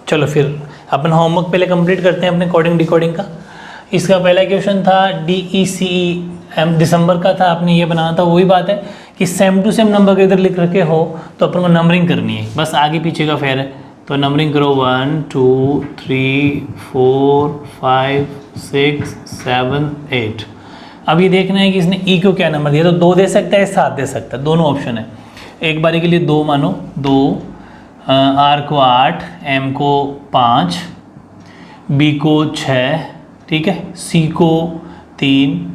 चलो फिर अपन होमवर्क पहले कंप्लीट करते हैं अपने कोडिंग डिकोडिंग का। इसका पहला क्वेश्चन था DECEM दिसंबर का था, आपने ये बनाना था। वही बात है कि सेम टू सेम नंबर के इधर लिख रखे हो तो अपन को नंबरिंग करनी है, बस आगे पीछे का फेर है। तो नंबरिंग करो 1 2 3 4 5 6 7 8। अब ये देखना है कि इसने ई को क्या नंबर दिया, तो 2 दे सकता है 7 दे सकता है, दोनों ऑप्शन है। एक बारी के लिए 2 मानो, 2, आर को 8, एम को 5, बी को 6, ठीक है, सी को 3,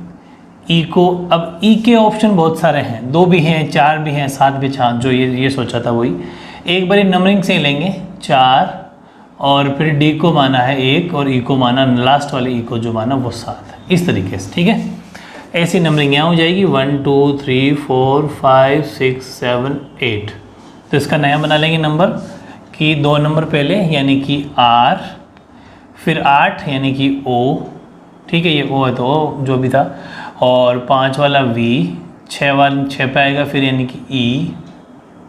ई को, अब ई के ऑप्शन बहुत सारे हैं, 2 भी हैं 4 भी हैं 7 भी, 4 जो ये सोचा था वही। एक बारी नंबरिंग से लेंगे 4, और फिर डी को माना है 1 और ई को माना, लास्ट वाले ई को जो माना वो 7 है, इस तरीके से, ठीक है। ऐसी नंबरिंग यहाँ हो जाएगी 1 2 3 4 5 6 7 8। तो इसका नया बना लेंगे नंबर कि 2 नंबर पहले यानी कि आर, फिर 8 यानी कि ओ, ठीक है, ये ओ है तो ओ जो भी था, और 5 वाला वी, 6 पे आएगा फिर यानी कि ई,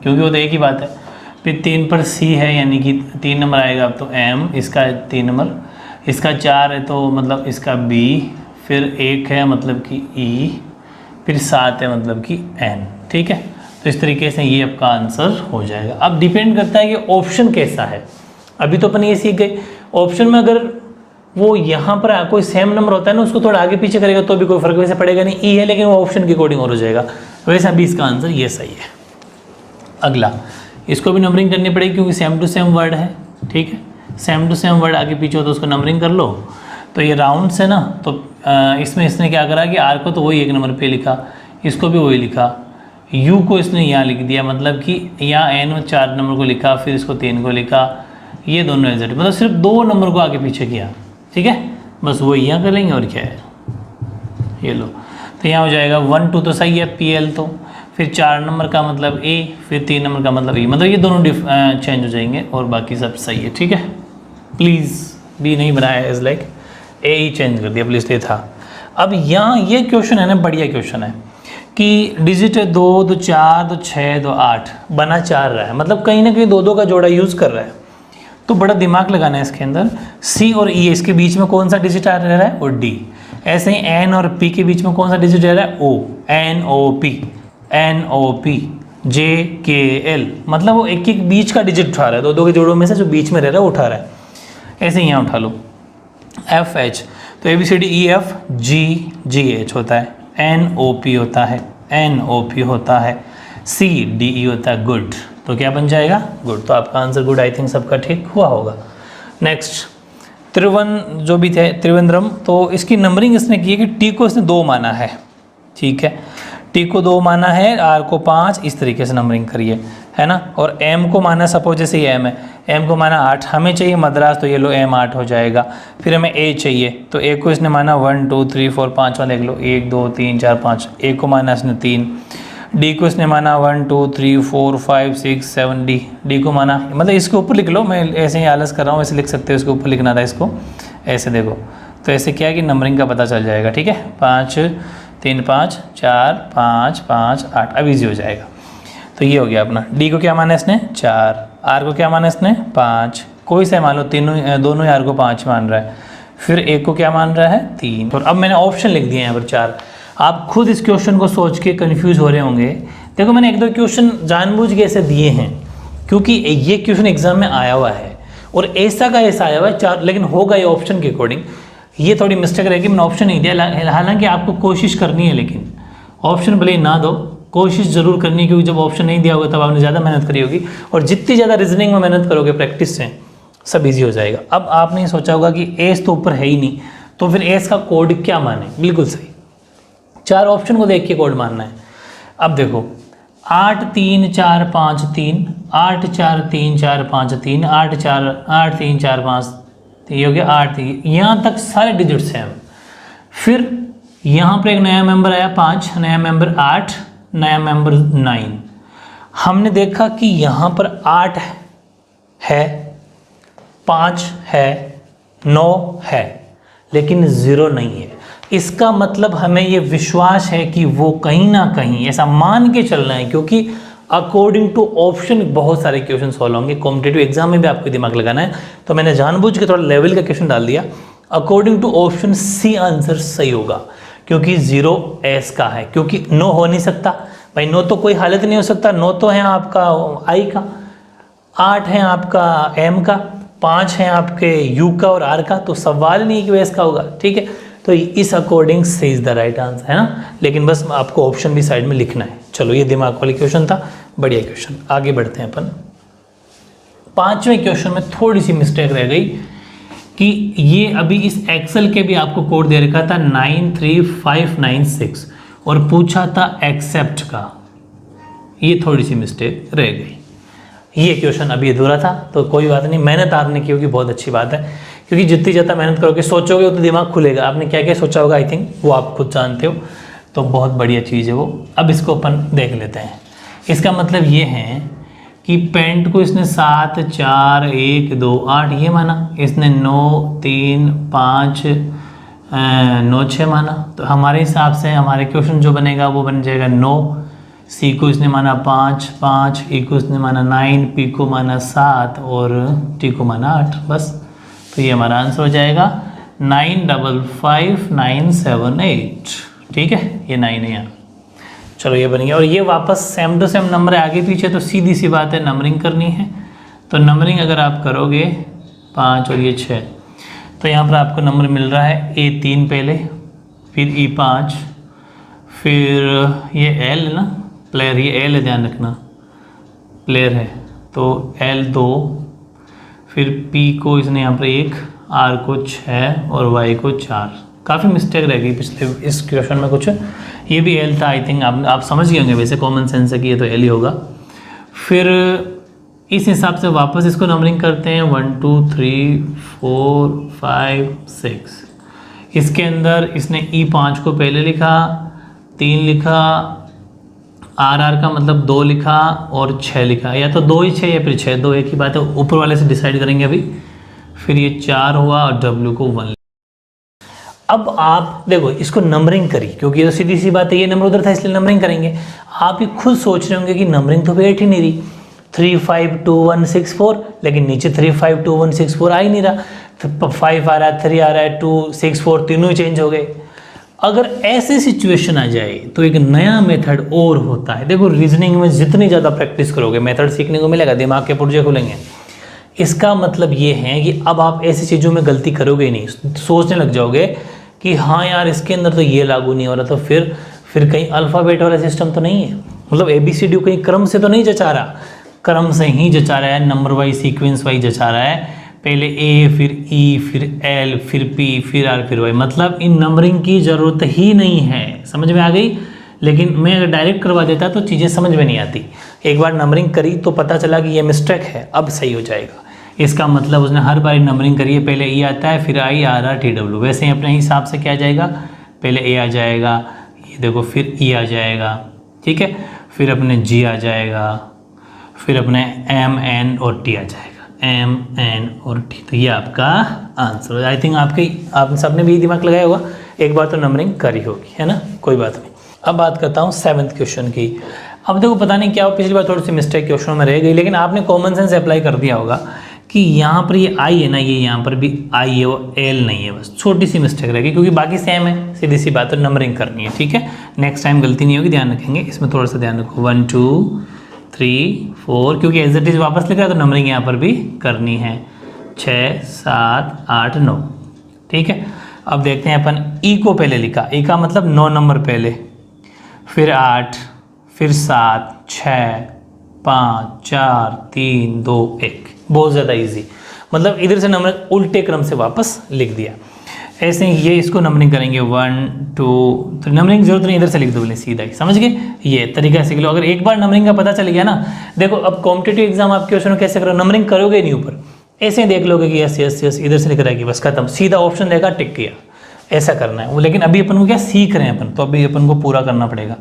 क्योंकि वो तो एक ही बात है। फिर 3 पर सी है यानी कि 3 नंबर आएगा, अब तो एम, इसका 3 नंबर, इसका 4 है तो मतलब इसका बी, फिर 1 है मतलब कि ई, फिर 7 है मतलब कि एन, ठीक है। तो इस तरीके से ये आपका आंसर हो जाएगा। अब डिपेंड करता है कि ऑप्शन कैसा है। अभी तो अपन ये सीख गए, ऑप्शन में अगर वो यहाँ पर कोई सेम नंबर होता है ना, उसको थोड़ा आगे पीछे करेगा तो भी कोई फर्क वैसे पड़ेगा नहीं, ई है लेकिन वो ऑप्शन के अकॉर्डिंग और हो जाएगा। वैसे अभी इसका आंसर ये सही है। अगला, इसको भी नंबरिंग करनी पड़ेगी क्योंकि सेम टू सेम वर्ड है, ठीक है। सेम टू सेम वर्ड आगे पीछे हो तो उसको नंबरिंग कर लो। तो ये राउंड्स है ना, तो इसमें इसने क्या करा कि आर को तो वही 1 नंबर पे लिखा, इसको भी वही लिखा, यू को इसने यहाँ लिख दिया, मतलब कि यहाँ एन में 4 नंबर को लिखा, फिर इसको 3 को लिखा, ये दोनों एग्जैक्ट, मतलब सिर्फ 2 नंबर को आगे पीछे किया, ठीक है। बस वो यहाँ कर लेंगे और क्या है, ये लो। तो यहाँ हो जाएगा 1 2 तो सही है, PL तो, फिर 4 नंबर का मतलब A, फिर 3 नंबर का मतलब E, मतलब ये दोनों चेंज हो जाएंगे और बाकी सब सही है, ठीक है। प्लीज़ B नहीं बनाया एज लाइक ए ही चेंज कर दिया, प्लीज़ ये था। अब यहाँ ये क्वेश्चन है ना, बढ़िया क्वेश्चन है कि डिजिट है 2 2 4 2 6 2 8, बना 4 रहा है, मतलब कहीं ना कहीं 2 का जोड़ा यूज़ कर रहा है। तो बड़ा दिमाग लगाना है इसके अंदर। C और E इसके बीच में कौन सा डिजिट आ रहा है, और D। ऐसे ही N और P के बीच में कौन सा डिजिट रह रहा है, O, NOP, JKL, मतलब वो एक एक बीच का डिजिट उठा रहा है, 2 के जोड़ों में से जो बीच में रह रहा है उठा रहा है। ऐसे ही यहाँ उठा लो FH, तो ABCDEFGH होता है, NOP होता है, NOP होता है, CDE होता है, गुड। तो क्या बन जाएगा, गुड। तो आपका आंसर गुड, आई थिंक सबका ठीक हुआ होगा। नेक्स्ट, जो भी थे त्रिवेंद्रम, तो इसकी नंबरिंग इसने की है कि टी को इसने 2 माना है, ठीक है, टी को 2 माना है, आर को 5, इस तरीके से नंबरिंग करिए, है ना। और एम को माना, सपोज जैसे ये एम है, एम को माना 8, हमें चाहिए मद्रास, तो ये लो एम 8 हो जाएगा। फिर हमें ए चाहिए, तो ए को इसने माना 1 2 3 4 5 वाला देख लो, 1 2 3 4 5, ए को माना इसने 3, डी को इसने माना 1 2 3 4 5 6 7, डी को माना, मतलब इसके ऊपर लिख लो, मैं ऐसे ही आलस कर रहा हूँ, ऐसे लिख सकते हो, इसके ऊपर लिखना था इसको, ऐसे देखो। तो ऐसे क्या है कि नंबरिंग का पता चल जाएगा, ठीक है। 5 3 5 4 5 5 8, अब ईजी हो जाएगा। तो ये हो गया अपना। डी को क्या माना इसने 4, आर को क्या माना इसने 5, कोई सा मान लो, दोनों आर को 5 मान रहा है, फिर ए को क्या मान रहा है 3। और अब मैंने ऑप्शन लिख दिए हैं यहाँ पर 4। आप खुद इस क्वेश्चन को सोच के कंफ्यूज हो रहे होंगे। देखो मैंने 1-2 क्वेश्चन जानबूझ के ऐसे दिए हैं क्योंकि ये क्वेश्चन एग्जाम में आया हुआ है और ऐसा का ऐसा आया हुआ है 4, लेकिन होगा ये ऑप्शन के अकॉर्डिंग। ये थोड़ी मिस्टेक रहेगी, मैंने ऑप्शन नहीं दिया, हालांकि आपको कोशिश करनी है, लेकिन ऑप्शन भले ही ना दो, कोशिश जरूर करनी है, क्योंकि जब ऑप्शन नहीं दिया होगा तब आपने ज़्यादा मेहनत करी होगी, और जितनी ज़्यादा रीजनिंग में मेहनत करोगे प्रैक्टिस से, सब इजी हो जाएगा। अब आपने सोचा होगा कि एस तो ऊपर है ही नहीं, तो फिर एस का कोड क्या माने, बिल्कुल सही, 4 ऑप्शन को देख के कोड मानना है। अब देखो 8 3 4 5 3, 8 4 3 4 5 3, 8 3 4 5, ये हो गया 8, यहाँ तक सारे डिजिट सेम। फिर यहाँ पर एक नया मेंबर आया 5, नया मेंबर 8, नया मेंबर 9। हमने देखा कि यहाँ पर 8 है, 5 है, 9 है, लेकिन 0 नहीं है। इसका मतलब हमें ये विश्वास है कि वो कहीं ना कहीं, ऐसा मान के चलना है, क्योंकि अकॉर्डिंग टू ऑप्शन बहुत सारे क्वेश्चन सॉल्व होंगे, कॉम्पिटेटिव एग्जाम में भी आपको दिमाग लगाना है, तो मैंने जानबूझ के थोड़ा लेवल का क्वेश्चन डाल दिया। According to option C answer सही होगा, क्योंकि 0 एस का है, क्योंकि नो हो नहीं सकता भाई, नो तो कोई हालत नहीं हो सकता, नो तो है आपका आई का, 8 है आपका एम का, 5 है आपके यू का और आर का, तो सवाल नहीं कि एस का होगा, ठीक है। तो इस अकॉर्डिंग से इज द राइट आंसर, है ना। लेकिन बस आपको ऑप्शन भी साइड में लिखना है। चलो ये दिमाग वाली क्वेश्चन था, बढ़िया क्वेश्चन। आगे बढ़ते हैं अपन। 5वें क्वेश्चन में थोड़ी सी मिस्टेक रह गई कि ये अभी इस एक्सेल के भी आपको कोड दे रखा था 93596 और पूछा था एक्सेप्ट का, ये थोड़ी सी मिस्टेक रह गई। ये क्वेश्चन अभी अधूरा था, तो कोई बात नहीं, मेहनत आपने की होगी, बहुत अच्छी बात है, क्योंकि जितनी ज़्यादा मेहनत करोगे, सोचोगे तो दिमाग खुलेगा। आपने क्या क्या सोचा होगा, आई थिंक वो आप खुद जानते हो, तो बहुत बढ़िया चीज़ है वो। अब इसको अपन देख लेते हैं। इसका मतलब ये है कि पेंट को इसने 7 4 1 2 8 ये माना, इसने 9 3 5 9 6 माना, तो हमारे हिसाब से हमारे क्वेश्चन जो बनेगा वो बन जाएगा 9। सी को इसने माना 5 5, ई को इसने माना 9, पी को माना 7 और टी को माना 8, बस। तो ये हमारा आंसर हो जाएगा 955978, ठीक है, ये 9 है यहाँ। चलो ये बन गया, और ये वापस सेम टू सेम नंबर है आगे पीछे, तो सीधी सी बात है नंबरिंग करनी है। तो नंबरिंग अगर आप करोगे 5 और ये 6, तो यहाँ पर आपको नंबर मिल रहा है A3 पहले, फिर E5, फिर ये L है ना, प्लेयर, ये L है, ध्यान रखना प्लेयर है, तो L2, फिर P को इसने यहाँ पर 1, R को 6 और Y को 4। काफ़ी मिस्टेक रह गई पिछले इस क्वेश्चन में कुछ, ये भी L था आई थिंक, आप समझ गए होंगे, वैसे कॉमन सेंस है कि ये तो L ही होगा। फिर इस हिसाब से वापस इसको नंबरिंग करते हैं 1 2 3 4 5 6। इसके अंदर इसने E5 को पहले लिखा, 3 लिखा, RR का मतलब 2 लिखा और 6 लिखा, या तो 2 ही 6 या फिर 6, 2 एक ही बात है, ऊपर वाले से डिसाइड करेंगे अभी। फिर ये 4 हुआ और W को 1। अब आप देखो इसको नंबरिंग करी, क्योंकि ये तो सीधी सी बात है, ये नंबर उधर था इसलिए नंबरिंग करेंगे। आप ये खुद सोच रहे होंगे कि नंबरिंग तो बैठ ही नहीं रही, 3 5 2 1 6 4, लेकिन नीचे 3 5 2 1 6 4 आ ही नहीं रहा, 5 आ रहा है, 3 आ रहा है, 2 6 4, तीनों ही चेंज हो गए। अगर ऐसी सिचुएशन आ जाए तो एक नया मेथड और होता है। देखो रीजनिंग में जितनी ज़्यादा प्रैक्टिस करोगे मेथड सीखने को मिलेगा, दिमाग के पुर्जे खुलेंगे। इसका मतलब ये है कि अब आप ऐसी चीज़ों में गलती करोगे ही नहीं, सोचने लग जाओगे कि हाँ यार इसके अंदर तो ये लागू नहीं हो रहा, तो फिर कहीं अल्फ़ाबेट वाला सिस्टम तो नहीं है, मतलब ABCD कहीं क्रम से तो नहीं जचा रहा, क्रम से ही जचा रहा है, नंबर वाइज सीक्वेंस वाइज जचा रहा है, पहले A फिर E फिर L फिर P फिर R फिर Y, मतलब इन नंबरिंग की ज़रूरत ही नहीं है। समझ में आ गई? लेकिन मैं अगर डायरेक्ट करवा देता तो चीज़ें समझ में नहीं आती। एक बार नंबरिंग करी तो पता चला कि ये मिस्टेक है, अब सही हो जाएगा। इसका मतलब उसने हर बार नंबरिंग करी है, पहले E आता है फिर I R R T W, वैसे ही अपने हिसाब से क्या आ जाएगा, पहले A आ जाएगा, ये देखो फिर E आ जाएगा, ठीक है, फिर अपने G आ जाएगा, फिर अपने M N और T आ जाएगा, M N और T। तो ये आपका आंसर। आई थिंक आप सबने भी दिमाग लगाया होगा, एक बार तो नंबरिंग करी होगी, है ना, कोई बात नहीं। अब बात करता हूँ 7th क्वेश्चन की। अब देखो पता नहीं क्या हो, पिछली बार थोड़ी सी मिस्टेक क्वेश्चनों में रह गई, लेकिन आपने कॉमन सेंस अप्लाई कर दिया होगा कि यहाँ पर ये आई है ना, ये यहाँ पर भी आई है, वो एल नहीं है, बस छोटी सी मिस्टेक रहेगी, क्योंकि बाकी सेम है, सीधी सी बात है, नंबरिंग करनी है, ठीक है। नेक्स्ट टाइम गलती नहीं होगी, ध्यान रखेंगे, इसमें थोड़ा सा ध्यान रखो। 1 2 3 4, क्योंकि एज इट इज वापस लिखा है तो नंबरिंग यहाँ पर भी करनी है। 6 7 8 9, ठीक है। अब देखते हैं अपन ई को पहले लिखा, ई का मतलब 9 नंबर पहले, फिर 8, फिर 7 6 5 4 3 2 1, बहुत ज़्यादा इजी, मतलब इधर से नंबर उल्टे क्रम से वापस लिख दिया। ऐसे ही ये इसको नंबरिंग करेंगे 1 2, तो नंबरिंग जरूरत नहीं, इधर से लिख दो बोले सीधा ही, समझ गए, ये तरीका सीख लो। अगर एक बार नंबरिंग का पता चल गया ना, देखो अब कॉम्पिटिटिव एग्जाम आप क्वेश्चन कैसे करो, नंबरिंग करोगे नहीं ऊपर, ऐसे ही देख लोगे कि यस यस यस, इधर से लिख रहा है कि बस खत्म, सीधा ऑप्शन देगा टिक किया, ऐसा करना है वो। लेकिन अभी अपन को क्या सीख रहे हैं अपन, तो अभी अपन को पूरा करना पड़ेगा।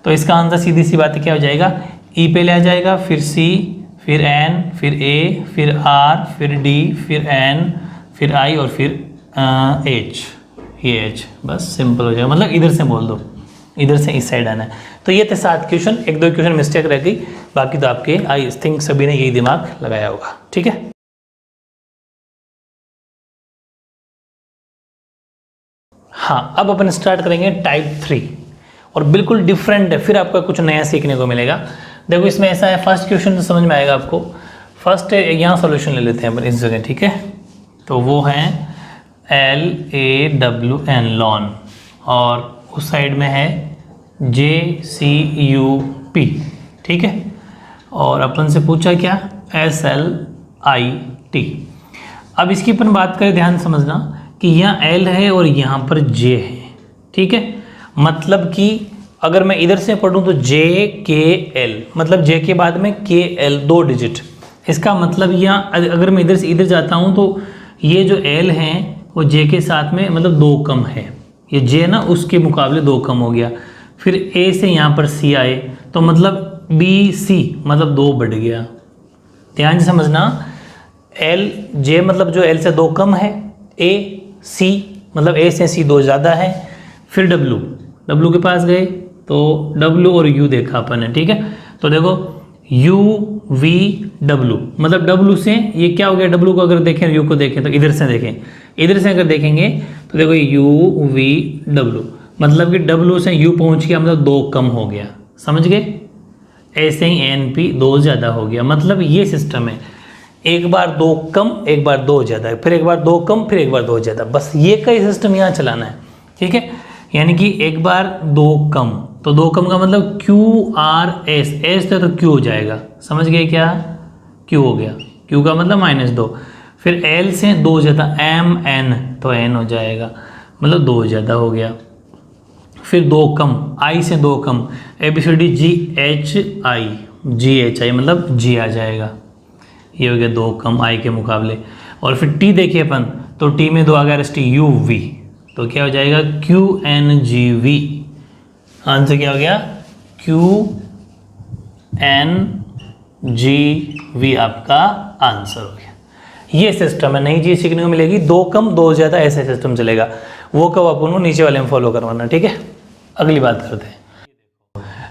तो इसका आंसर सीधी सी बात है क्या हो जाएगा, ई पहले आ जाएगा, फिर सी, फिर एन, फिर ए, फिर आर, फिर डी, फिर एन, फिर आई और फिर एच, ये एच, बस सिंपल हो जाएगा। मतलब इधर से बोल दो, इधर से इस साइड आना है। तो ये थे 7 क्वेश्चन, 1-2 क्वेश्चन मिस्टेक रह गई, बाकी तो आपके आई थिंक सभी ने यही दिमाग लगाया होगा। ठीक है, हाँ अब अपन स्टार्ट करेंगे टाइप 3 और बिल्कुल डिफरेंट है, फिर आपको कुछ नया सीखने को मिलेगा। देखो इसमें ऐसा है, फर्स्ट क्वेश्चन तो समझ में आएगा आपको। फर्स्ट यहाँ सॉल्यूशन ले लेते हैं अपन इस जगह, ठीक है। तो वो है LAWN लॉन, और उस साइड में है JCUP, ठीक है। और अपन से पूछा क्या, SLIT। अब इसकी अपन बात करें, ध्यान समझना कि यहाँ L है और यहाँ पर J है, ठीक है। मतलब कि अगर मैं इधर से पढ़ूँ तो JKL, मतलब J के बाद में KL 2 डिजिट। इसका मतलब यहाँ अगर मैं इधर से इधर जाता हूँ तो ये जो L है वो J के साथ में मतलब 2 कम है, ये J ना उसके मुकाबले 2 कम हो गया। फिर A से यहाँ पर C आए तो मतलब BC मतलब 2 बढ़ गया। ध्यान से समझना, L J मतलब जो L से 2 कम है, A C मतलब A से C 2 ज़्यादा है। फिर W के पास गए तो W और U देखा अपन ने, ठीक है। तो देखो UVW मतलब W से ये क्या हो गया, W को अगर देखें U को देखें तो इधर से देखें, इधर से अगर देखेंगे तो देखो UVW मतलब कि W से U पहुंच गया, मतलब 2 कम हो गया, समझ गए। ऐसे ही NP 2 ज़्यादा हो गया, मतलब ये सिस्टम है, एक बार 2 कम एक बार 2 ज़्यादा, फिर एक बार 2 कम फिर एक बार 2 ज़्यादा, बस ये का ही सिस्टम यहाँ चलाना है, ठीक है। यानी कि एक बार 2 कम, तो 2 कम का मतलब QRS, S तो Q हो जाएगा, समझ गए क्या, Q हो गया, Q का मतलब -2। फिर L से 2 ज़्यादा MN तो N हो जाएगा, मतलब 2 ज़्यादा हो गया। फिर 2 कम, I से 2 कम, ABCD GHI मतलब G आ जाएगा, ये हो गया 2 कम I के मुकाबले। और फिर T देखिए अपन, तो T में 2 आ गया STUV, तो क्या हो जाएगा QNGV। आंसर क्या हो गया, QNGV आपका आंसर हो गया। ये सिस्टम है, नई चीज़ सीखने को मिलेगी, 2 कम 2 ज़्यादा ऐसे सिस्टम चलेगा। वो कब अपन को नीचे वाले में फॉलो करवाना, ठीक है। अगली बात करते हैं।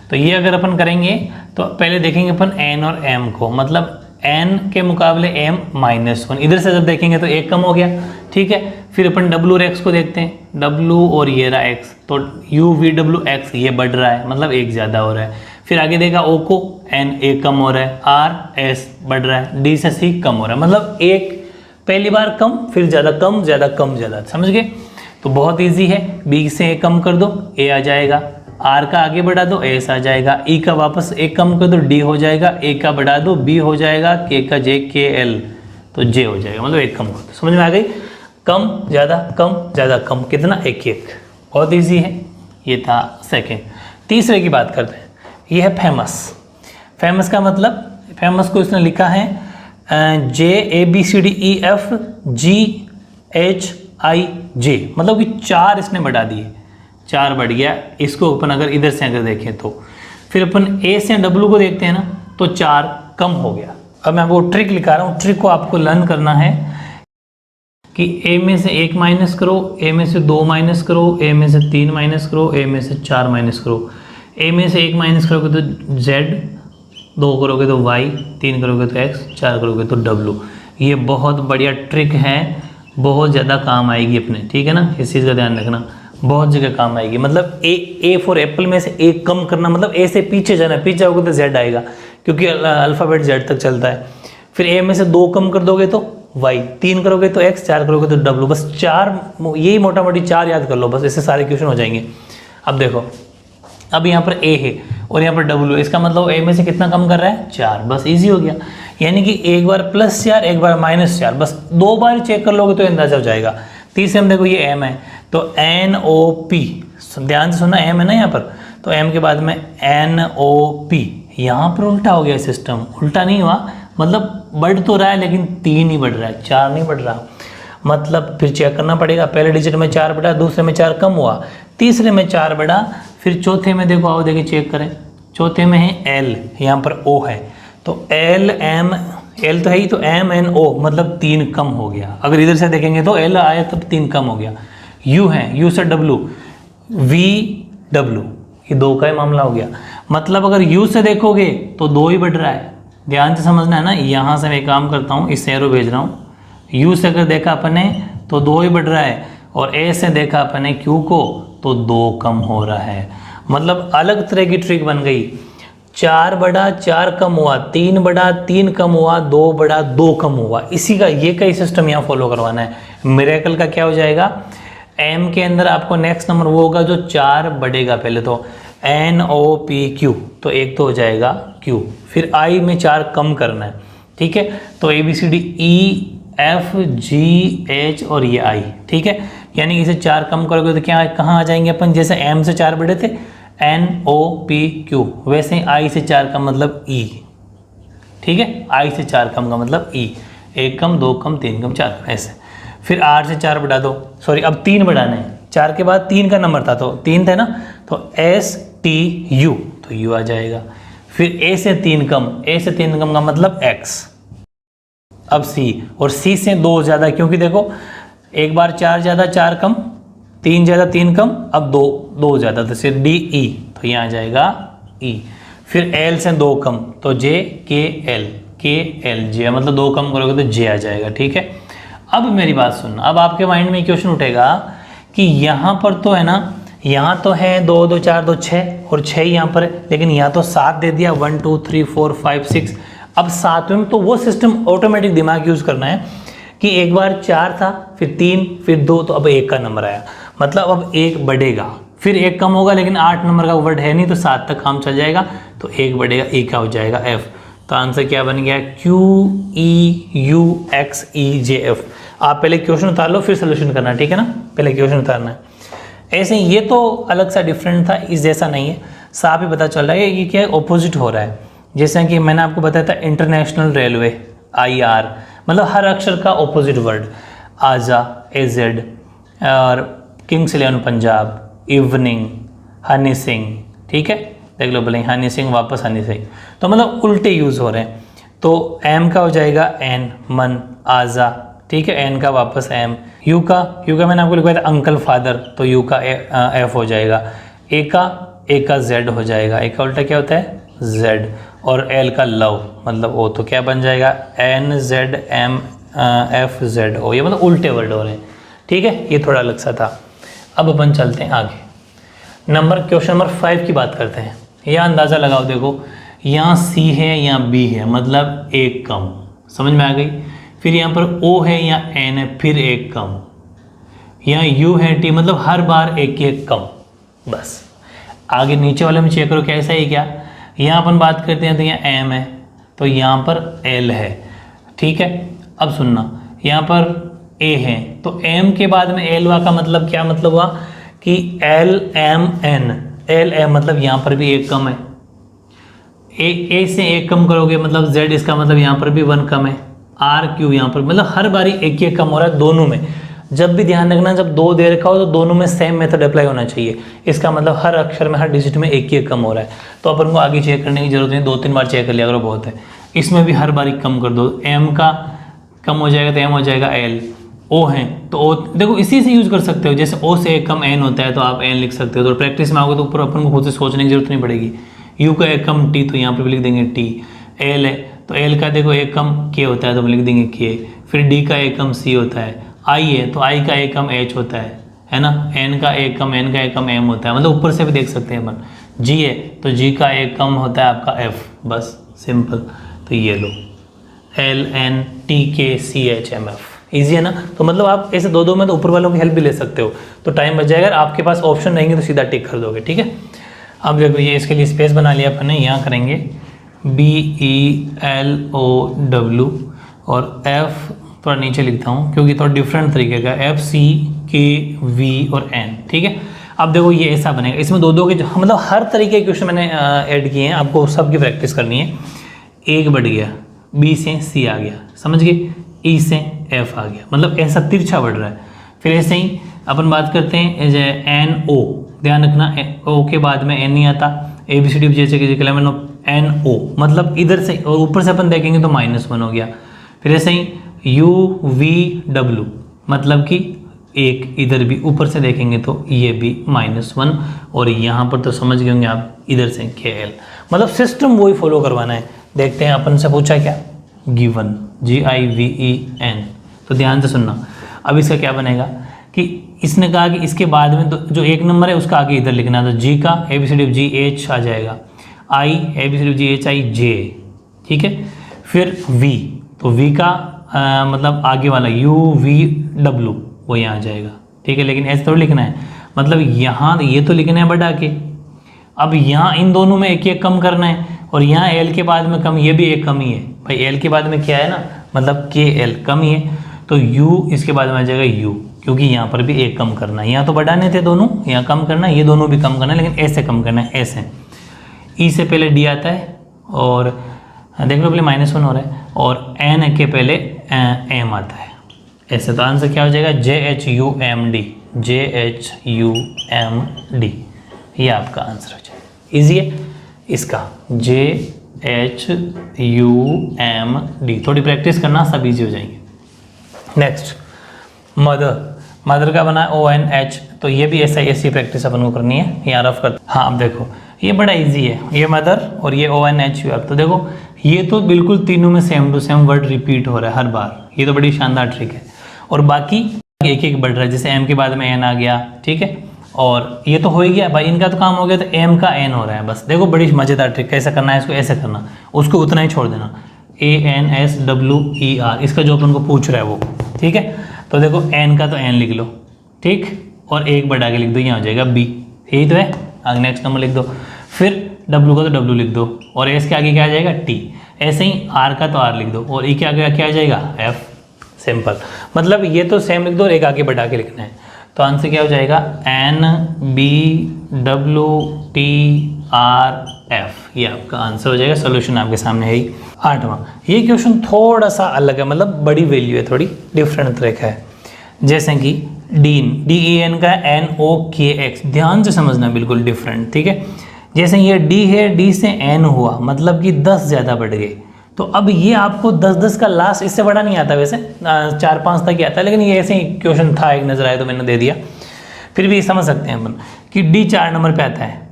तो ये अगर अपन करेंगे तो पहले देखेंगे अपन N और M को, मतलब N के मुकाबले M -1, इधर से जब देखेंगे तो 1 कम हो गया, ठीक है। फिर अपन W और X को देखते हैं, W और ये रहा X, तो UVWX ये बढ़ रहा है, मतलब 1 ज़्यादा हो रहा है। फिर आगे देखा O को, N 1 कम हो रहा है, R S बढ़ रहा है, D से C कम हो रहा है, मतलब 1 पहली बार कम फिर ज़्यादा कम ज़्यादा कम ज़्यादा, समझ गए। तो बहुत ईजी है, B से A कम कर दो A आ जाएगा, R का आगे बढ़ा दो S आ जाएगा, E का वापस 1 कम कर दो D हो जाएगा, A का बढ़ा दो B हो जाएगा, K का J KL तो J हो जाएगा, मतलब 1 कम कर दो। समझ में आ गई, कम ज़्यादा कम कितना, 1 बहुत ईजी है। ये था सेकेंड। तीसरे की बात करते हैं, ये है फेमस का मतलब, फेमस को इसने लिखा है JABCDEFGHIJ, मतलब कि 4 इसने बढ़ा दिए, 4 बढ़ गया। इसको अपन अगर इधर से अगर देखें तो फिर अपन A से W को देखते हैं ना, तो 4 कम हो गया। अब मैं वो ट्रिक लिखा रहा हूँ, ट्रिक को आपको लर्न करना है कि A में से 1 माइनस करो, A में से 2 माइनस करो, A में से 3 माइनस करो, A में से 4 माइनस करो। A में से 1 माइनस करोगे तो Z, 2 करोगे तो Y, 3 करोगे तो X, 4 करोगे तो W। ये बहुत बढ़िया ट्रिक है, बहुत ज़्यादा काम आएगी अपने, ठीक है ना। इस चीज़ का ध्यान रखना, बहुत जगह काम आएगी। मतलब A फॉर एप्पल में से 1 कम करना, मतलब A से पीछे जाना, पीछे जाओगे तो Z आएगा, क्योंकि अल्फ़ाबेट Z तक चलता है। फिर A में से 2 कम कर दोगे तो Y, 3 करोगे तो X, 4 करोगे तो W। बस 4, यही मोटा मोटी 4 याद कर लो, बस इससे सारे क्वेश्चन हो जाएंगे। अब देखो, अब यहाँ पर A है और यहाँ पर W, इसका मतलब A में से कितना कम कर रहा है, 4, बस इजी हो गया। यानी कि एक बार +4 एक बार -4, बस 2 बार चेक कर लोगे तो अंदाजा हो जाएगा। तीसरे में देखो ये M है, तो NOP, ध्यान से सुनना, M है ना यहाँ पर, तो M के बाद में NOP। यहाँ पर उल्टा हो गया सिस्टम, उल्टा नहीं हुआ, मतलब बढ़ तो रहा है लेकिन 3 ही बढ़ रहा है, 4 नहीं बढ़ रहा। मतलब फिर चेक करना पड़ेगा, पहले डिजिट में 4 बढ़ा, दूसरे में 4 कम हुआ, तीसरे में 4 बढ़ा, फिर चौथे में देखो, आओ देखिए चेक करें, चौथे में है L, यहाँ पर O है, तो L तो है ही, तो MNO मतलब 3 कम हो गया। अगर इधर से देखेंगे तो L आया तब 3 कम हो गया। U है, U से W, VW, ये 2 का ही मामला हो गया। मतलब अगर u से देखोगे तो 2 ही बढ़ रहा है, ध्यान से समझना है ना। यहाँ से मैं काम करता हूँ, इस एरो भेज रहा हूँ। u से अगर देखा अपन ने तो 2 ही बढ़ रहा है, और a से देखा अपन ने q को तो 2 कम हो रहा है। मतलब अलग तरह की ट्रिक बन गई। 4 बढ़ा 4 कम हुआ, 3 बढ़ा 3 कम हुआ, 2 बढ़ा 2 कम हुआ। इसी का ये कई सिस्टम यहाँ फॉलो करवाना है। मिरेकल का क्या हो जाएगा, m के अंदर आपको नेक्स्ट नंबर वो होगा जो 4 बढ़ेगा। पहले तो NOPQ, तो एक तो हो जाएगा Q, फिर I में 4 कम करना है, ठीक है। तो ABCD EFGH और ये I, ठीक है। यानी इसे 4 कम करोगे तो क्या कहाँ आ जाएंगे अपन, जैसे M से 4 बढ़े थे NOPQ, वैसे ही I से 4 कम मतलब E, ठीक है। I से 4 कम का मतलब E, 1 कम 2 कम 3 कम 4 कम, ऐसे। फिर 8 से 4 बढ़ा दो, सॉरी अब 3 बढ़ाने हैं, 4 के बाद 3 का नंबर था तो 3 थे ना, तो STU, तो U आ जाएगा। फिर A से 3 कम, A से 3 कम का मतलब X। अब C, और C से 2 ज़्यादा, क्योंकि देखो एक बार 4 ज़्यादा 4 कम, 3 ज़्यादा 3 कम, अब 2 ज़्यादा, तो सिर्फ DE, तो यहाँ आ जाएगा E। फिर L से 2 कम तो JKL, KLJ, मतलब 2 कम करोगे तो J आ जाएगा, ठीक है। अब मेरी बात सुनना, अब आपके माइंड में क्वेश्चन उठेगा कि यहाँ पर तो है ना, यहाँ तो है 2 2 4 2 6 और 6 यहाँ पर है, लेकिन यहाँ तो 7 दे दिया, 1 2 3 4 5 6। अब 7वें तो वो सिस्टम ऑटोमेटिक दिमाग यूज़ करना है कि एक बार 4 था, फिर 3, फिर 2, तो अब 1 का नंबर आया, मतलब अब 1 बढ़ेगा, फिर 1 कम होगा, लेकिन 8 नंबर का वर्ड है नहीं तो 7 तक काम चल जाएगा, तो 1 बढ़ेगा, E का हो जाएगा F। तो आंसर क्या बन गया, QEUXEJF। आप पहले क्वेश्चन उतार लो फिर सोल्यूशन करना, ठीक है ना, पहले क्वेश्चन उतारना है। ऐसे ये तो अलग सा डिफरेंट था, इस जैसा नहीं है, साफ ही पता चल रहा है ये क्या है, ऑपोजिट हो रहा है। जैसे कि मैंने आपको बताया था इंटरनेशनल रेलवे IR, मतलब हर अक्षर का ऑपोजिट वर्ड, आजा AZ, और किंग्स 11 पंजाब, इवनिंग, हनी सिंह, ठीक है, देख लो बोले हनी सिंह वापस हनी सिंह, तो मतलब उल्टे यूज़ हो रहे हैं। तो M का हो जाएगा N, मन, आजा, ठीक है, N का वापस M। U का मैंने आपको लिखवाया था अंकल फादर, तो U का F हो जाएगा। A का Z हो जाएगा, A का उल्टा क्या होता है Z, और L का लव मतलब O, तो क्या बन जाएगा NZMFZO, ये मतलब उल्टे वर्ड हो रहे हैं, ठीक है। ये थोड़ा अलग सा था। अब अपन चलते हैं आगे, क्वेश्चन नंबर 5 की बात करते हैं। यहाँ अंदाज़ा लगाओ, देखो यहाँ C है, यहाँ B है, मतलब 1 कम, समझ में आ गई। फिर यहाँ पर O है, यहाँ N है, फिर 1 कम, यहाँ U है T, मतलब हर बार 1 कम, बस। आगे नीचे वाले में चेक करो कैसा है क्या। यहाँ अपन बात करते हैं तो यहाँ M है, तो यहाँ पर L है, ठीक है। अब सुनना, यहाँ पर A है, तो M के बाद में L का मतलब क्या मतलब हुआ कि LMN, LM मतलब यहाँ पर भी 1 कम है। A से 1 कम करोगे मतलब Z, इसका मतलब यहाँ पर भी 1 कम है। RQ यहाँ पर मतलब हर बारी 1 कम हो रहा है दोनों में। जब भी ध्यान रखना, जब 2 दे रखा हो तो दोनों में सेम मेथड अप्लाई होना चाहिए। इसका मतलब हर अक्षर में, हर डिजिट में 1 कम हो रहा है। तो अपन को आगे चेक करने की जरूरत नहीं, 2-3 बार चेक कर लिया करो, बहुत है। इसमें भी हर बारी कम कर दो, M का कम हो जाएगा तो M हो जाएगा L। O है तो O, देखो इसी से यूज़ कर सकते हो, जैसे O से 1 कम N होता है तो आप N लिख सकते हो। तो प्रैक्टिस में आओगे तो ऊपर अपन को खुद से सोचने की जरूरत नहीं पड़ेगी। U का 1 कम T, तो यहाँ पर भी लिख देंगे T। L है तो L का देखो 1 कम K होता है तो हम लिख देंगे K। फिर D का 1 कम C होता है। I है तो I का 1 कम H होता है ना। N का 1 कम N का 1 कम M होता है, मतलब ऊपर से भी देख सकते हैं अपन। G है तो G का 1 कम होता है आपका F, बस सिंपल। तो ये लो LNTKCHMF, ईजी है ना। तो मतलब आप ऐसे दो में तो ऊपर वालों की हेल्प भी ले सकते हो, तो टाइम बच जाएगा। आपके पास ऑप्शन रहेंगे तो सीधा टिक कर दोगे, ठीक है। अब देखो ये इसके लिए स्पेस बना लिया अपन ने, यहाँ करेंगे BELOW और F थोड़ा नीचे लिखता हूँ क्योंकि थोड़ा डिफरेंट तरीके का, FCKV और N, ठीक है। अब देखो ये ऐसा बनेगा, इसमें दो के मतलब हर तरीके के क्वेश्चन मैंने ऐड किए हैं, आपको सबकी प्रैक्टिस करनी है। 1 बढ़ गया, B से C आ गया, समझ गए, E से F आ गया, मतलब ऐसा तिरछा बढ़ रहा है। फिर ऐसे ही अपन बात करते हैं NO, ध्यान रखना O के बाद में N नहीं आता। ABCD जैसे कि NO मतलब इधर से और ऊपर से अपन देखेंगे तो -1 हो गया। फिर ऐसे ही UVW मतलब कि एक इधर भी ऊपर से देखेंगे तो ये भी -1, और यहाँ पर तो समझ गए होंगे आप, इधर से KL। मतलब सिस्टम वही फॉलो करवाना है। देखते हैं अपन से पूछा क्या, गिवन GIVEN, तो ध्यान से सुनना। अब इसका क्या बनेगा कि इसने कहा कि इसके बाद में तो जो एक नंबर है उसका आगे इधर लिखना है, तो G का ABCDFGH आ जाएगा, I ABCDFGHI J, ठीक है। फिर V, तो V का मतलब आगे वाला UVW वो यहाँ आ जाएगा, ठीक है। लेकिन ऐसे थोड़ा लिखना है, मतलब यहाँ ये तो लिखना है बढ़ा के, अब यहाँ इन दोनों में एक एक कम करना है, और यहाँ L के बाद में कम, ये भी एक कम ही है भाई, L के बाद में क्या है ना, मतलब KL कम ही है, तो U इसके बाद में आ जाएगा U, क्योंकि यहाँ पर भी एक कम करना है। यहाँ तो बढ़ाने थे दोनों, यहाँ कम करना है, ये दोनों भी कम करना है, लेकिन ऐसे कम करना है, ऐसे। E से पहले D आता है, और देख लो पहले -1 हो रहा है, और N के पहले M आता है, ऐसे। तो आंसर क्या हो जाएगा, JHUMD, JHUMD, ये आपका आंसर हो जाएगा। ईजी है इसका, JHUMD। थोड़ी प्रैक्टिस करना, सब ईजी हो जाएंगे। नेक्स्ट मदर का बना है ONH, तो ये भी ऐसी प्रैक्टिस अपन को करनी है, यहाँ रफ कर। हाँ अब देखो ये बड़ा इजी है, ये मदर और ये ONH। तो देखो ये तो बिल्कुल तीनों में same to same word repeat हो रहा है हर बार, ये तो बड़ी शानदार ट्रिक है। और बाकी एक एक बढ़ रहा है, जैसे M के बाद में N आ गया, ठीक है। और ये तो हो ही गया भाई, इनका तो काम हो गया, तो M का N हो रहा है बस। देखो बड़ी मज़ेदार ट्रिक, कैसे करना है इसको, ऐसे करना, उसको उतना ही छोड़ देना, ANSWER, इसका जो अपन को पूछ रहा है वो, ठीक है। तो देखो N का तो N लिख लो, ठीक, और एक बढ़ा के लिख दो, यहाँ हो जाएगा B, यही तो है। आगे नेक्स्ट नंबर लिख दो, फिर W का तो W लिख दो, और S के आगे क्या आ जाएगा T, ऐसे ही R का तो R लिख दो, और E के आगे क्या आ जाएगा F। सिंपल, मतलब ये तो सेम लिख दो और एक आगे बढ़ा के लिखना है। तो आंसर क्या हो जाएगा, NBWTRF, ये आपका आंसर हो जाएगा। सोल्यूशन आपके सामने है ही। 8वां, ये क्वेश्चन थोड़ा सा अलग है, मतलब बड़ी वैल्यू है, थोड़ी डिफरेंट तरीका है। जैसे कि DEN, DEN का NOKX, ध्यान से समझना, बिल्कुल डिफरेंट, ठीक है। जैसे ये D है, D से N हुआ, मतलब कि 10 ज़्यादा बढ़ गए। तो अब ये आपको 10-10 का लास्ट इससे बड़ा नहीं आता, वैसे 4-5 तक ही आता है, लेकिन ये ऐसे ही क्वेश्चन था, एक नज़र आया तो मैंने दे दिया। फिर भी समझ सकते हैं अपन कि D 4 नंबर पे आता है,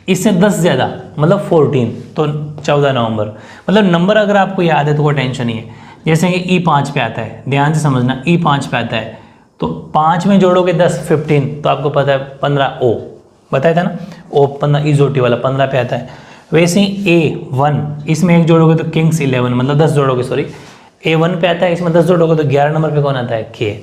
इससे 10 ज़्यादा मतलब 14, तो 14 नवंबर। मतलब नंबर अगर आपको याद है तो कोई टेंशन नहीं है। जैसे कि E 5 पे आता है, ध्यान से समझना, E 5 पे आता है, तो 5 में जोड़ोगे 10, 15, तो आपको पता है 15 O बताया था ना, O 15 इजोटी वाला 15 पे आता है। वैसे ही A1, इसमें एक जोड़ोगे तो किंग्स 11, मतलब 10 जोड़ोगे, सॉरी, A1 पे आता है, इसमें 10 जोड़ोगे तो 11 नंबर पे कौन आता है, K।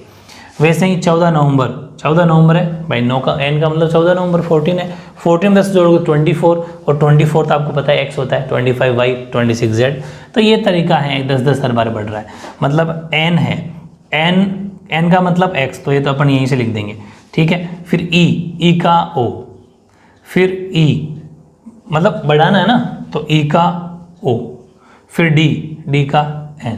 वैसे ही 14 नवंबर है भाई, 9 का N का मतलब 14 नवंबर 14 है, 14 में 10 जोड़ोगे 24, और 24 तो आपको पता है X होता है, 25Y 26Z। तो ये तरीका है, 10-10 हर बार बढ़ रहा है। मतलब N है, N का मतलब X, तो ये तो अपन यहीं से लिख देंगे, ठीक है। फिर E का O, फिर E मतलब बढ़ाना है ना, तो E का O, फिर D का N।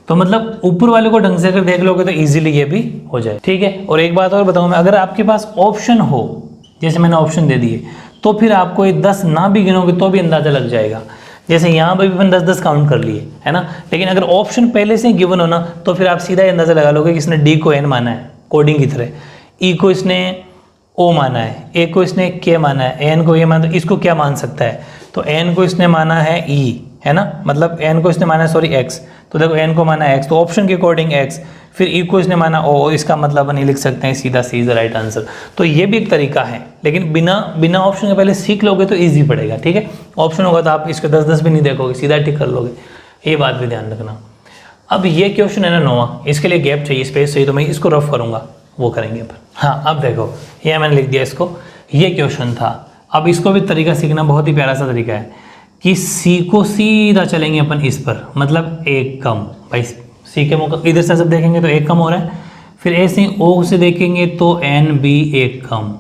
तो मतलब ऊपर वाले को ढंग से अगर देख लोगे तो इजीली ये भी हो जाए, ठीक है। और एक बात और बताऊं मैं, अगर आपके पास ऑप्शन हो, जैसे मैंने ऑप्शन दे दिए, तो फिर आपको ये 10 ना भी गिनोगे तो भी अंदाजा लग जाएगा। जैसे यहाँ पर भी मैंने 10-10 काउंट कर लिए, है ना। लेकिन अगर ऑप्शन पहले से गिवन हो ना, तो फिर आप सीधा अंदाजा लगा लोगे कि इसने D को N माना है कोडिंग की तरह, E को इसने O माना है, A को इसने K माना है, N को ये माना, तो इसको क्या मान सकता है, तो N को इसने माना है E, है ना, मतलब N को इसने माना है, सॉरी, X, तो देखो N को माना है X, तो ऑप्शन के अकॉर्डिंग X, फिर E को इसने माना O, इसका मतलब नहीं लिख सकते हैं सीधा सी द राइट आंसर। तो ये भी एक तरीका है, लेकिन बिना ऑप्शन के पहले सीख लोगे तो ईजी पड़ेगा, ठीक है। ऑप्शन होगा तो आप इसको 10-10 भी नहीं देखोगे, सीधा टिक कर लोगे, ये बात भी ध्यान रखना। अब ये क्वेश्चन है ना 9वां, इसके लिए गैप चाहिए, स्पेस चाहिए, तो मैं इसको रफ करूँगा, वो करेंगे अपन। हाँ अब देखो, ये मैंने लिख दिया इसको, ये क्वेश्चन था। अब इसको भी तरीका सीखना, बहुत ही प्यारा सा तरीका है कि सी को सीधा चलेंगे अपन इस पर, मतलब एक कम, भाई सी के मौका इधर से सब देखेंगे तो एक कम हो रहा है, फिर ऐसे ही ओ से देखेंगे तो एन भी एक कम,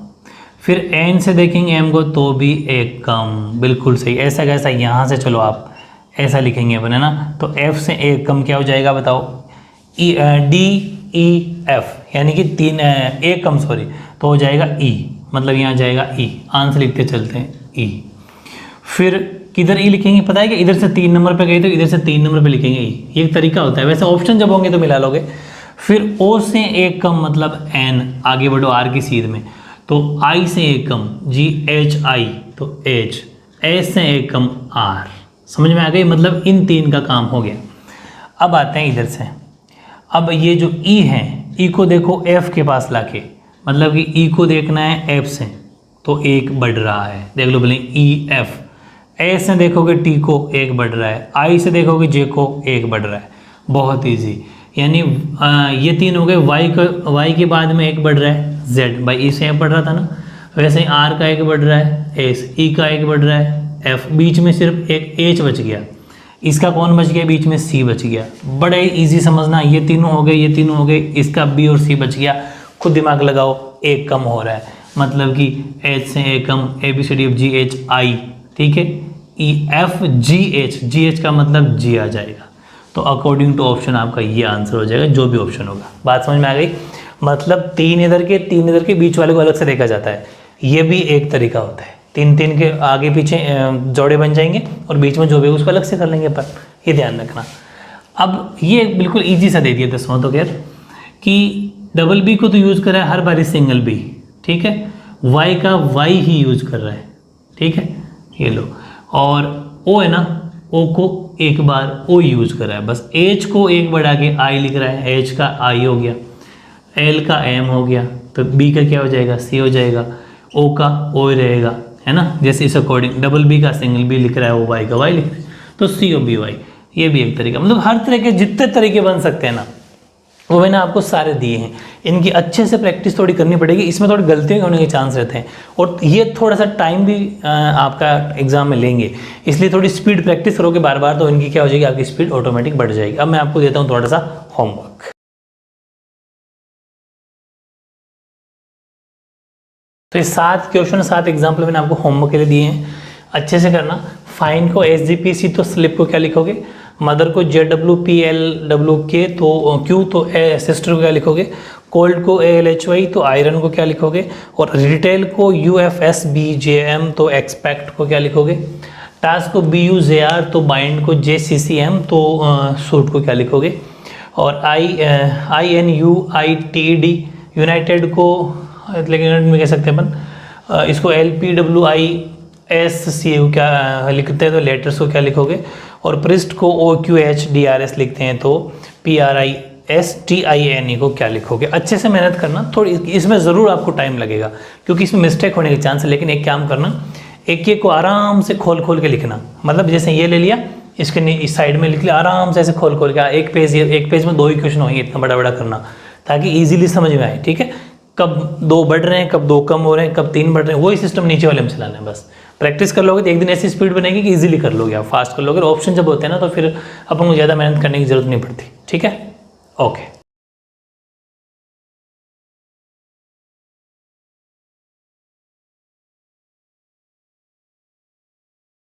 फिर एन से देखेंगे एम को तो भी एक कम, बिल्कुल सही। ऐसा कैसा, यहाँ से चलो आप ऐसा लिखेंगे अपन, है ना। तो एफ से एक कम क्या हो जाएगा बताओ, डी ई एफ, यानी कि 3 एक कम, सॉरी, तो हो जाएगा ई, मतलब यहाँ जाएगा ई, आंसर लिखते चलते हैं ई। फिर किधर ई लिखेंगे पता है कि इधर से 3 नंबर पे गए तो इधर से 3 नंबर पे लिखेंगे ई, ये एक तरीका होता है। वैसे ऑप्शन जब होंगे तो मिला लोगे। फिर ओ से एक कम मतलब एन, आगे बढ़ो आर की सीध में, तो आई से एक कम GHI तो H, एस से एक कम आर। समझ में आ गई, मतलब इन तीन का काम हो गया। अब आते हैं इधर से, अब ये जो ई है, ई को देखो एफ के पास लाके, मतलब कि ई को देखना है एफ से, तो एक बढ़ रहा है, देख लो बोले ई एफ। ए से देखोगे टी को एक बढ़ रहा है, आई से देखोगे जे को एक बढ़ रहा है, बहुत इजी। यानी ये तीन हो गए, वाई के बाद में एक बढ़ रहा है जेड, बाई ई से एफ बढ़ रहा था ना, वैसे ही आर का एक बढ़ रहा है एस, ई का एक बढ़ रहा है एफ, बीच में सिर्फ एक एच बच गया, इसका कौन बच गया, बीच में सी बच गया। बड़े इजी समझना, ये तीनों हो गए, ये तीनों हो गए, इसका बी और सी बच गया, खुद दिमाग लगाओ, एक कम हो रहा है, मतलब कि एच से एक कम, ABCDFGHI, ठीक है, EFGH का मतलब जी आ जाएगा, तो अकॉर्डिंग टू ऑप्शन आपका ये आंसर हो जाएगा, जो भी ऑप्शन होगा। बात समझ में आ गई, मतलब तीन इधर के बीच वाले को अलग से देखा जाता है, ये भी एक तरीका होता है, तीन के आगे पीछे जोड़े बन जाएंगे और बीच में जो भी उसको अलग से कर लेंगे, पर ये ध्यान रखना। अब ये बिल्कुल इजी सा दे दिया 10वां तो खैर, कि डबल बी को तो यूज़ कर रहा है हर बारी सिंगल बी, ठीक है, वाई का वाई ही यूज कर रहा है, ठीक है, ये लो, और ओ है ना, ओ को एक बार ओ यूज कर रहा है, बस एच को एक बढ़ा के आई लिख रहा है, एच का आई हो गया, एल का एम हो गया, तो बी का क्या हो जाएगा, सी हो जाएगा, ओ का ओ रहेगा, है ना, जैसे इस अकॉर्डिंग डबल बी का सिंगल बी लिख रहा है, ओ वाई का वाई लिख रहा है, तो सी ओ बी वाई, ये भी एक तरीका। मतलब हर तरह के जितने तरीके बन सकते हैं ना, वो मैंने आपको सारे दिए हैं, इनकी अच्छे से प्रैक्टिस थोड़ी करनी पड़ेगी, इसमें थोड़ी गलतियाँ होने के चांस रहते हैं, और ये थोड़ा सा टाइम भी आपका एग्जाम में लेंगे, इसलिए थोड़ी स्पीड प्रैक्टिस करोगे बार बार, तो इनकी क्या हो जाएगी, आपकी स्पीड ऑटोमेटिक बढ़ जाएगी। अब मैं आपको देता हूँ थोड़ा सा होमवर्क। तो ये 7 क्वेश्चन 7 एग्जाम्पल मैंने आपको होमवर्क के लिए दिए हैं, अच्छे से करना। फाइन को SGPC, तो स्लिप को क्या लिखोगे, मदर को ZWPLWK तो क्यू, तो सिस्टर को क्या लिखोगे, कोल्ड को ALHY, तो आयरन को क्या लिखोगे, और रिटेल को UFSBJM, तो एक्सपेक्ट को क्या लिखोगे, टास्क को BUJR, तो बाइंड को JCCM, तो सूट को क्या लिखोगे, और INUITD यूनाइटेड को, लेकिन में कह सकते हैं अपन इसको LPWISCU क्या लिखते हैं, तो लेटर्स को क्या लिखोगे, और प्रिस्ट को OQHDRS लिखते हैं, तो PRISTINE को क्या लिखोगे। अच्छे से मेहनत करना, थोड़ी इसमें ज़रूर आपको टाइम लगेगा क्योंकि इसमें मिस्टेक होने के चांस है, लेकिन एक काम करना, एक को आराम से खोल के लिखना, मतलब जैसे ये ले लिया, इसके इस साइड में लिख लिया, आराम से ऐसे खोल के, एक पेज में 2 ही क्वेश्चन होंगे, इतना बड़ा करना ताकि ईजिली समझ में आए, ठीक है। कब 2 बढ़ रहे हैं, कब 2 कम हो रहे हैं, कब 3 बढ़ रहे हैं, वही सिस्टम नीचे वाले में चलाना है। बस प्रैक्टिस कर लोगे तो एक दिन ऐसी स्पीड बनेगी कि इजीली कर लोगे, आप फास्ट कर लोगे। ऑप्शन जब होते हैं ना, तो फिर अपन को ज़्यादा मेहनत करने की जरूरत नहीं पड़ती, ठीक है। ओके।